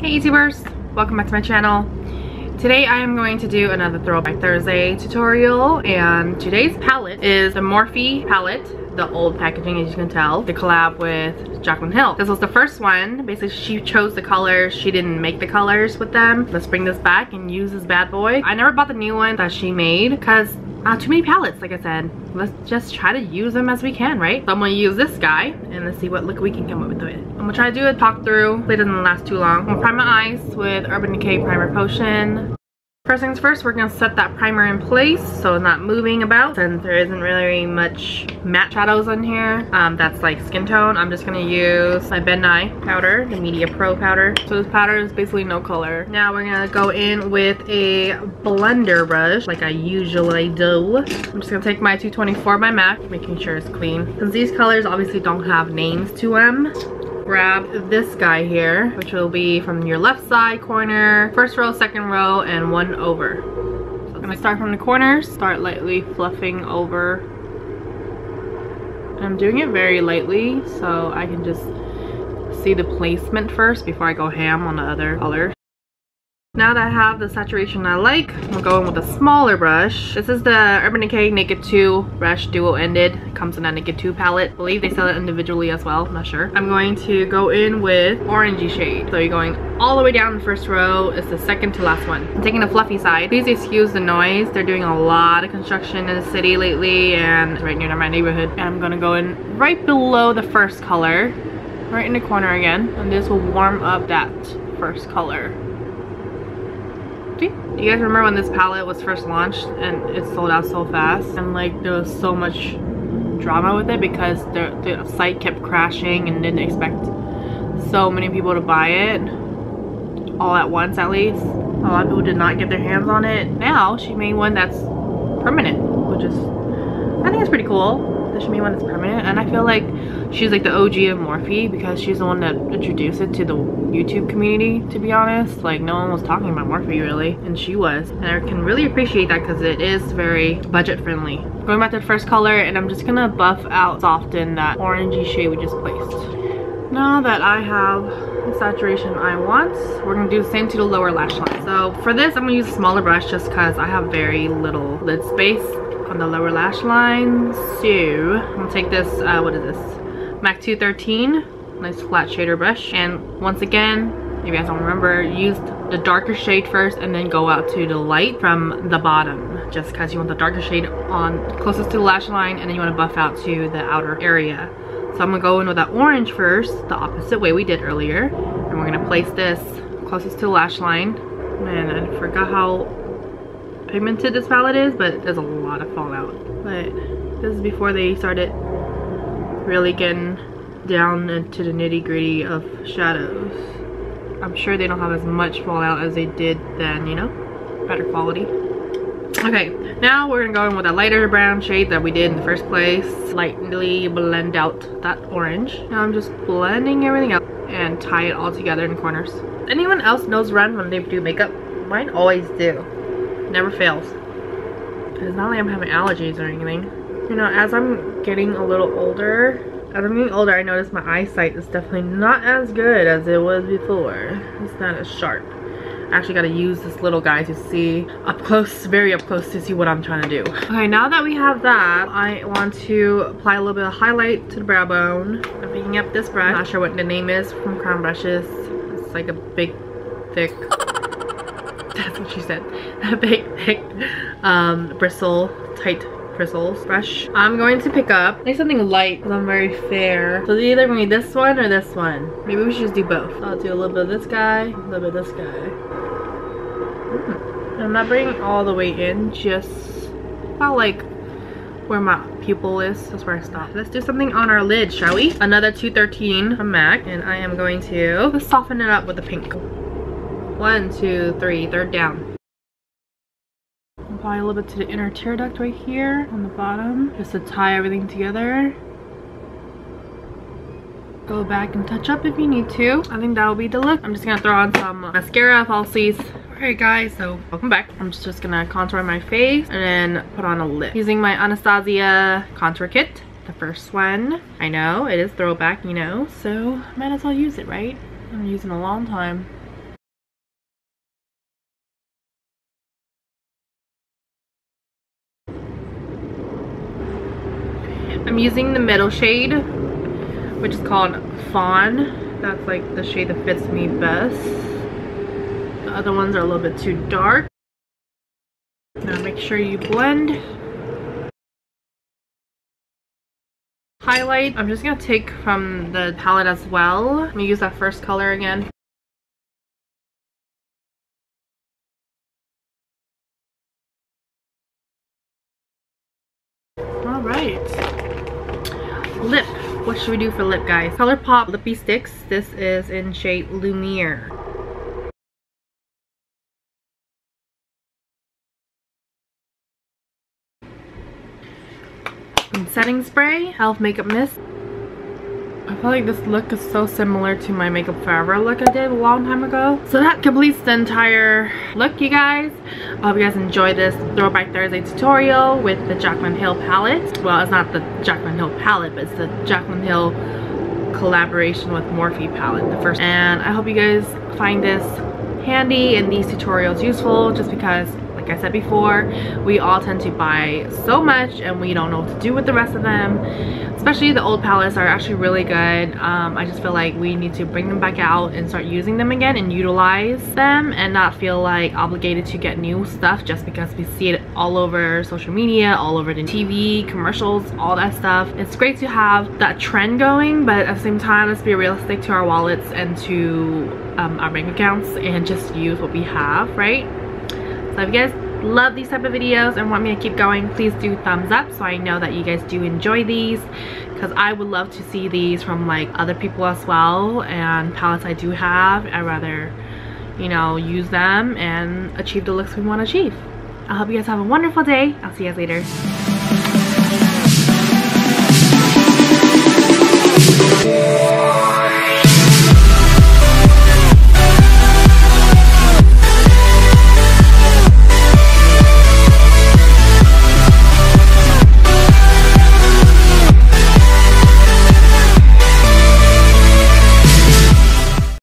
Hey YouTubers, welcome back to my channel. Today I am going to do another Throwback Thursday tutorial, and today's palette is the Morphe palette, the old packaging as you can tell, the collab with Jaclyn Hill. This was the first one. Basically she chose the colors, she didn't make the colors with them. Let's bring this back and use this bad boy. I never bought the new one that she made because too many palettes, like I said. Let's just try to use them as we can, right? So I'm gonna use this guy and let's see what look we can come up with it. I'm gonna try to do a talk through. Hopefully it doesn't last too long. I'm gonna prime my eyes with Urban Decay Primer Potion. First things first, we're gonna set that primer in place so it's not moving about, since there isn't really much matte shadows in here that's like skin tone. I'm just gonna use my Ben Nye powder, the Media Pro powder. So this powder is basically no color. Now we're gonna go in with a blender brush like I usually do. I'm just gonna take my 224 by MAC, making sure it's clean. Since these colors obviously don't have names to them, grab this guy here, which will be from your left side corner, first row, second row, and one over. So I'm gonna start from the corners, start lightly fluffing over. And I'm doing it very lightly so I can just see the placement first before I go ham on the other color. Now that I have the saturation I like, I'm gonna go in with a smaller brush. This is the Urban Decay Naked 2 brush, dual ended. It comes in that Naked 2 palette. I believe they sell it individually as well, I'm not sure. I'm going to go in with orangey shade. So you're going all the way down the first row. It's the second to last one. I'm taking the fluffy side. Please excuse the noise. They're doing a lot of construction in the city lately and right near my neighborhood. And I'm gonna go in right below the first color, right in the corner again. And this will warm up that first color. Do you guys remember when this palette was first launched and it sold out so fast, and like there was so much drama with it because the site kept crashing and didn't expect so many people to buy it all at once? At least a lot of people did not get their hands on it. Now she made one that's permanent, which is, I think it's pretty cool that she made one that's permanent. And I feel like she's like the OG of Morphe because she's the one that introduced it to the YouTube community, to be honest. Like no one was talking about Morphe really, and she was. And I can really appreciate that because it is very budget friendly. Going back to the first color, and I'm just gonna buff out, soften that orangey shade we just placed. Now that I have the saturation I want, we're gonna do the same to the lower lash line. So for this, I'm gonna use a smaller brush just because I have very little lid space on the lower lash line. So I'm gonna take this, what is this? MAC 213, nice flat shader brush. And once again, if you guys don't remember, use the darker shade first and then go out to the light from the bottom, just because you want the darker shade on closest to the lash line and then you want to buff out to the outer area. So I'm gonna go in with that orange first, the opposite way we did earlier, and we're gonna place this closest to the lash line. Man, I forgot how pigmented this palette is, but there's a lot of fallout. But this is before they started really getting down into the nitty-gritty of shadows. I'm sure they don't have as much fallout as they did then, you know? Better quality. Okay, now we're gonna go in with a lighter brown shade that we did in the first place. Lightly blend out that orange. Now I'm just blending everything out and tie it all together in the corners. Anyone else nose run when they do makeup? Mine always do. Never fails. It's not like I'm having allergies or anything. You know, as I'm getting a little older, I notice my eyesight is definitely not as good as it was before. It's not as sharp. I actually gotta use this little guy to see up close, very up close, to see what I'm trying to do. Okay, now that we have that, I want to apply a little bit of highlight to the brow bone. I'm picking up this brush. I'm not sure what the name is from Crown Brushes. It's like a big, thick, that's what she said. A big, thick, bristle, tight bristles brush. I'm going to pick up, I think something light because I'm very fair. So it's either gonna be this one or this one. Maybe we should just do both. I'll do a little bit of this guy, a little bit of this guy. I'm not bringing all the way in, just about like where my pupil is. That's where I stop. Let's do something on our lid, shall we? Another 213 from MAC, and I am going to soften it up with the pink. 1, 2, 3, third down. Apply a little bit to the inner tear duct right here on the bottom, just to tie everything together. Go back and touch up if you need to. I think that will be the look. I'm just gonna throw on some mascara, falsies. Alright guys, so welcome back. I'm just gonna contour my face and then put on a lip using my Anastasia contour kit, the first one. I know it is throwback, you know, so might as well use it, right? I haven't used it in a long time. I'm using the middle shade, which is called Fawn. That's like the shade that fits me best. The other ones are a little bit too dark. Now make sure you blend. Highlight, I'm just gonna take from the palette as well. I'm gonna use that first color again. Alright. Lip. What should we do for lip, guys? ColourPop Lippy Sticks. This is in shade Lumiere. Setting spray, e.l.f. Makeup Mist. I feel like this look is so similar to my Makeup Forever look I did a long time ago. So that completes the entire look, you guys. I hope you guys enjoyed this Throwback Thursday tutorial with the Jaclyn Hill palette. Well, it's not the Jaclyn Hill palette, but it's the Jaclyn Hill collaboration with Morphe palette, the first. And I hope you guys find this handy and these tutorials useful, just because, like I said before, we all tend to buy so much and we don't know what to do with the rest of them. Especially the old palettes are actually really good. I just feel like we need to bring them back out and start using them again and utilize them, and not feel like obligated to get new stuff just because we see it all over social media, all over the TV, commercials, all that stuff. It's great to have that trend going, but at the same time, let's be realistic to our wallets and to our bank accounts and just use what we have, right? So if you guys love these type of videos and want me to keep going, please do thumbs up so I know that you guys do enjoy these, because I would love to see these from like other people as well, and palettes I do have, I'd rather, you know, use them and achieve the looks we want to achieve. I hope you guys have a wonderful day. I'll see you guys later.